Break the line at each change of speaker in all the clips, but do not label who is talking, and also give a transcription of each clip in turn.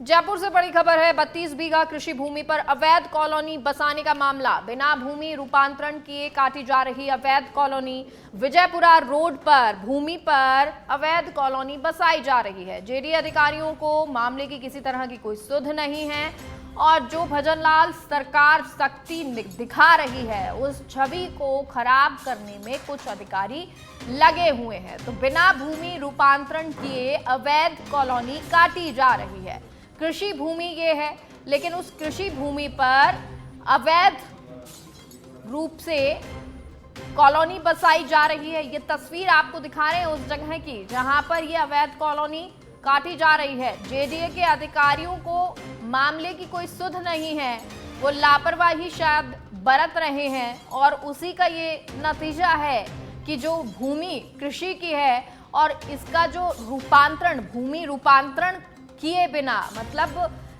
जयपुर से बड़ी खबर है। 32 बीघा कृषि भूमि पर अवैध कॉलोनी बसाने का मामला। बिना भूमि रूपांतरण किए काटी जा रही अवैध कॉलोनी। विजयपुरा रोड पर भूमि पर अवैध कॉलोनी बसाई जा रही है। जेडीए अधिकारियों को मामले की किसी तरह की कोई सुध नहीं है और जो भजनलाल सरकार सख्ती दिखा रही है उस छवि को खराब करने में कुछ अधिकारी लगे हुए हैं। तो बिना भूमि रूपांतरण किए अवैध कॉलोनी काटी जा रही है। कृषि भूमि ये है, लेकिन उस कृषि भूमि पर अवैध रूप से कॉलोनी बसाई जा रही है। ये तस्वीर आपको दिखा रहे हैं उस जगह की जहां पर ये अवैध कॉलोनी काटी जा रही है। जेडीए के अधिकारियों को मामले की कोई सुध नहीं है, वो लापरवाही शायद बरत रहे हैं और उसी का ये नतीजा है कि जो भूमि कृषि की है और इसका जो रूपांतरण भूमि रूपांतरण किए बिना, मतलब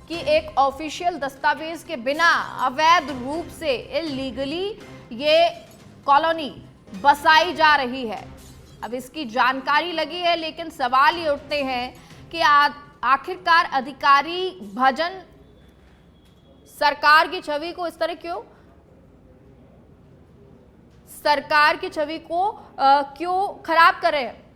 कि एक ऑफिशियल दस्तावेज के बिना अवैध रूप से इलीगली ये कॉलोनी बसाई जा रही है। अब इसकी जानकारी लगी है, लेकिन सवाल ये उठते हैं कि आखिरकार अधिकारी भजन सरकार की छवि को इस तरह क्यों खराब कर रहे हैं।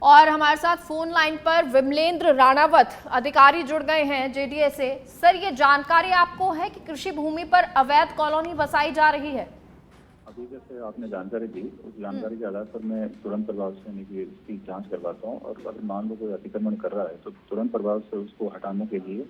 और हमारे साथ फोन लाइन पर विमलेंद्र राणावत अधिकारी जुड़ गए हैं जेडीए से। सर, ये जानकारी आपको है कि कृषि भूमि पर अवैध कॉलोनी बसाई जा रही है?
अभी जैसे आपने जानकारी दी, उस जानकारी के आधार पर मैं तुरंत प्रभाव से इसकी जांच करवाता हूँ और अगर मान लो कोई अतिक्रमण कर रहा है तो तुरंत प्रभाव से उसको हटाने के लिए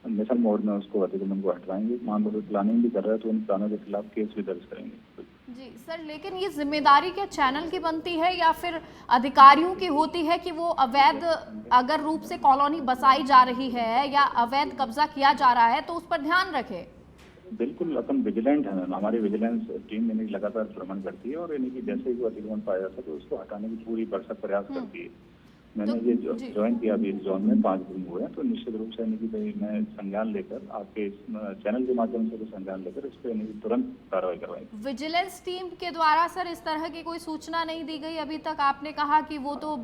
मिशन मोड में उसको अतिक्रमण को हटवाएंगे। मान लो कोई प्लानिंग भी कर रहा है तो उन प्लानों के खिलाफ केस भी दर्ज करेंगे।
जी सर, लेकिन ये जिम्मेदारी क्या चैनल की बनती है या फिर अधिकारियों की होती है कि वो अवैध अगर रूप से कॉलोनी बसाई जा रही है या अवैध कब्जा किया जा रहा है तो उस पर ध्यान रखे?
बिल्कुल, अपन विजिलेंट है। हमारी विजिलेंस टीम यानी लगातार भ्रमण करती है और यानी कि जैसे ही वो अतिक्रमण पाया जाता है तो उसको हटाने की पूरी भरसक प्रयास करती है। मैंने ये ज्वाइन किया अभी इस जोन में 5 दिन हुए हैं, तो निश्चित रूप से यानी कि भाई मैं संज्ञान लेकर आपके इस चैनल के माध्यम से संज्ञान लेकर इस पर तुरंत कार्रवाई करवाएंगे।
विजिलेंस टीम के द्वारा सर इस तरह की कोई सूचना नहीं दी गई अभी तक? आपने कहा कि वो तो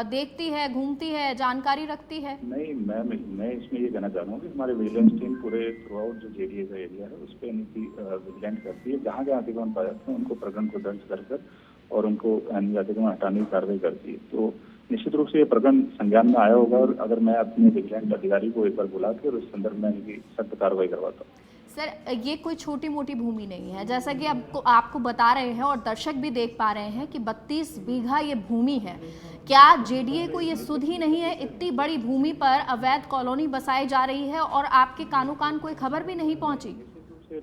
देखती है, घूमती है, जानकारी रखती है।
नहीं, मैं इसमें ये कहना चाह रहा हूँ कि हमारी विजिलेंस टीम पूरे थ्रू आउट जो जेडीए का एरिया है उस पर यानी कि विजिलेंट करती है। जहाँ जहाँ अतिक्रमण पाए जाते हैं उनको प्रकरण को दर्ज कर और उनको अतिक्रमण हटाने की कार्रवाई करती है। तो निश्चित रूप से ये प्रकरण संज्ञान में आया होगा और अगर मैं अपने विजिलेंट अधिकारी को एक बार बुला के और इस संदर्भ में इनकी सख्त कार्रवाई करवाता हूँ।
सर, ये कोई छोटी मोटी भूमि नहीं है, जैसा कि आपको बता रहे हैं और दर्शक भी देख पा रहे हैं कि 32 बीघा ये भूमि है। क्या जेडीए को ये सुध ही नहीं है? इतनी बड़ी भूमि पर अवैध कॉलोनी बसाई जा रही है और आपके कानों कान कोई खबर भी नहीं पहुंची?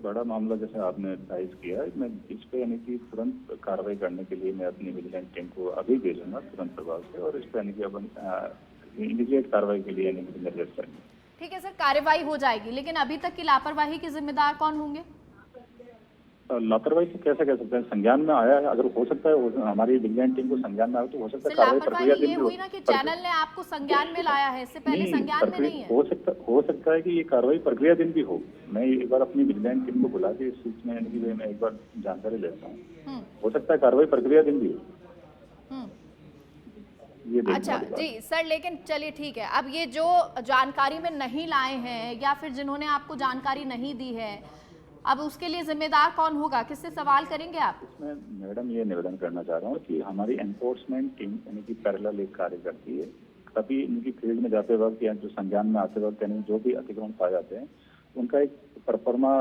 बड़ा मामला जैसे आपने राइज किया, मैं इस पे यानी कि तुरंत कार्रवाई करने के लिए मैं अपनी विजिलेंस टीम को अभी भेजूंगा तुरंत प्रभाव से और इस पे यानी कि अपन इमीडिएट कार्रवाई के लिए यानी कि निर्देश करेंगे।
ठीक है सर, कार्रवाई हो जाएगी, लेकिन अभी तक की लापरवाही के जिम्मेदार कौन होंगे?
लापरवाही तो कैसे कह सकते हैं, संज्ञान में आया है। अगर हो सकता है हमारी विजिलेंस टीम को संज्ञान में आया तो हो सकता है कार्रवाई प्रक्रिया
ये हुई ना कि चैनल ने आपको संज्ञान में लाया है, इससे पहले संज्ञान में नहीं है।
हो सकता है कि ये कार्रवाई प्रक्रिया दिन भी हो। मैं एक बार अपनी विजिलेंस टीम को बुला के इस चीज में यानी कि मैं एक बार जानकारी लेता हूँ। हो सकता है कार्रवाई प्रक्रिया दिन भी हो।
अच्छा जी सर, लेकिन चलिए ठीक है। अब ये जो जानकारी में नहीं लाए हैं या फिर जिन्होंने आपको जानकारी नहीं दी है, अब उसके लिए जिम्मेदार कौन होगा? किससे सवाल करेंगे आप?
इसमें मैडम ये निवेदन करना चाह रहा हूँ कि हमारी एनफोर्समेंट टीम यानी कि पैरेलल एक कार्य करती है। कभी इनकी फील्ड में जाते वक्त या जो संज्ञान में आते वक्त यानी जो भी अतिक्रमण पाए जाते हैं उनका एक परफॉर्मा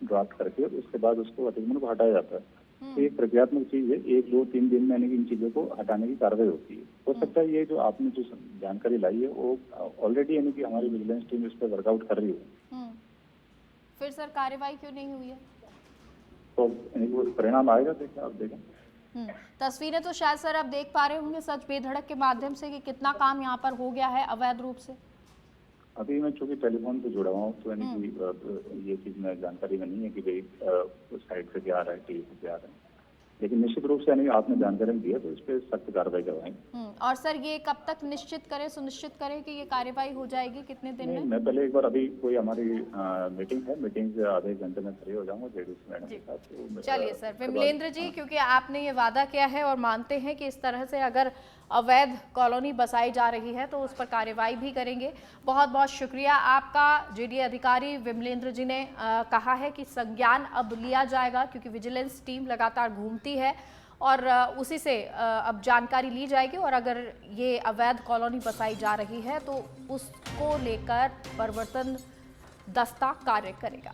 ड्राफ्ट करके उसके बाद उसको अतिक्रमण को हटाया जाता है। तो ये प्रक्रियात्मक चीज है, 1, 2, 3 दिन में यानी कि इन चीजों को हटाने की कार्रवाई होती है। हो सकता है ये जो आपने जो जानकारी लाई है वो ऑलरेडी यानी कि हमारी विजिलेंस टीम इस पर वर्कआउट कर रही है।
फिर सर कार्रवाई क्यों नहीं हुई है?
तो वो परिणाम आएगा, देखिए आप देखें।
तस्वीरें तो शायद सर आप देख पा रहे होंगे सच बेधड़क के माध्यम से कि कितना काम यहाँ पर हो गया है अवैध रूप से।
अभी मैं चूंकि टेलीफोन पे जुड़ा हुआ हूँ तो यानी कि ये चीज में जानकारी में नहीं है कि भाई उस साइड से क्या आ रहा है, टीवी से क्या आ रहा है, लेकिन निश्चित रूप से यानी आपने जानकारी दिया तो इस पर सख्त कार्रवाई करवाएंगे।
और सर ये कब तक सुनिश्चित करें कि ये कार्रवाई हो जाएगी, कितने दिन में?
मैं पहले एक बार अभी कोई हमारी मीटिंग है, मीटिंग से आधे एक घंटे में फ्री हो जाऊंगा जेडीसी मैडम के साथ। तो
चलिए सर, विमलेंद्र जी, क्योंकि आपने ये वादा किया है और मानते हैं कि इस तरह से अगर अवैध कॉलोनी बसाई जा रही है तो उस पर कार्रवाई भी करेंगे। बहुत बहुत शुक्रिया आपका। जेडीए अधिकारी विमलेंद्र जी ने कहा है कि संज्ञान अब लिया जाएगा, क्योंकि विजिलेंस टीम लगातार घूमती है और उसी से अब जानकारी ली जाएगी, और अगर ये अवैध कॉलोनी बसाई जा रही है तो उसको लेकर प्रवर्तन दस्ता कार्य करेगा।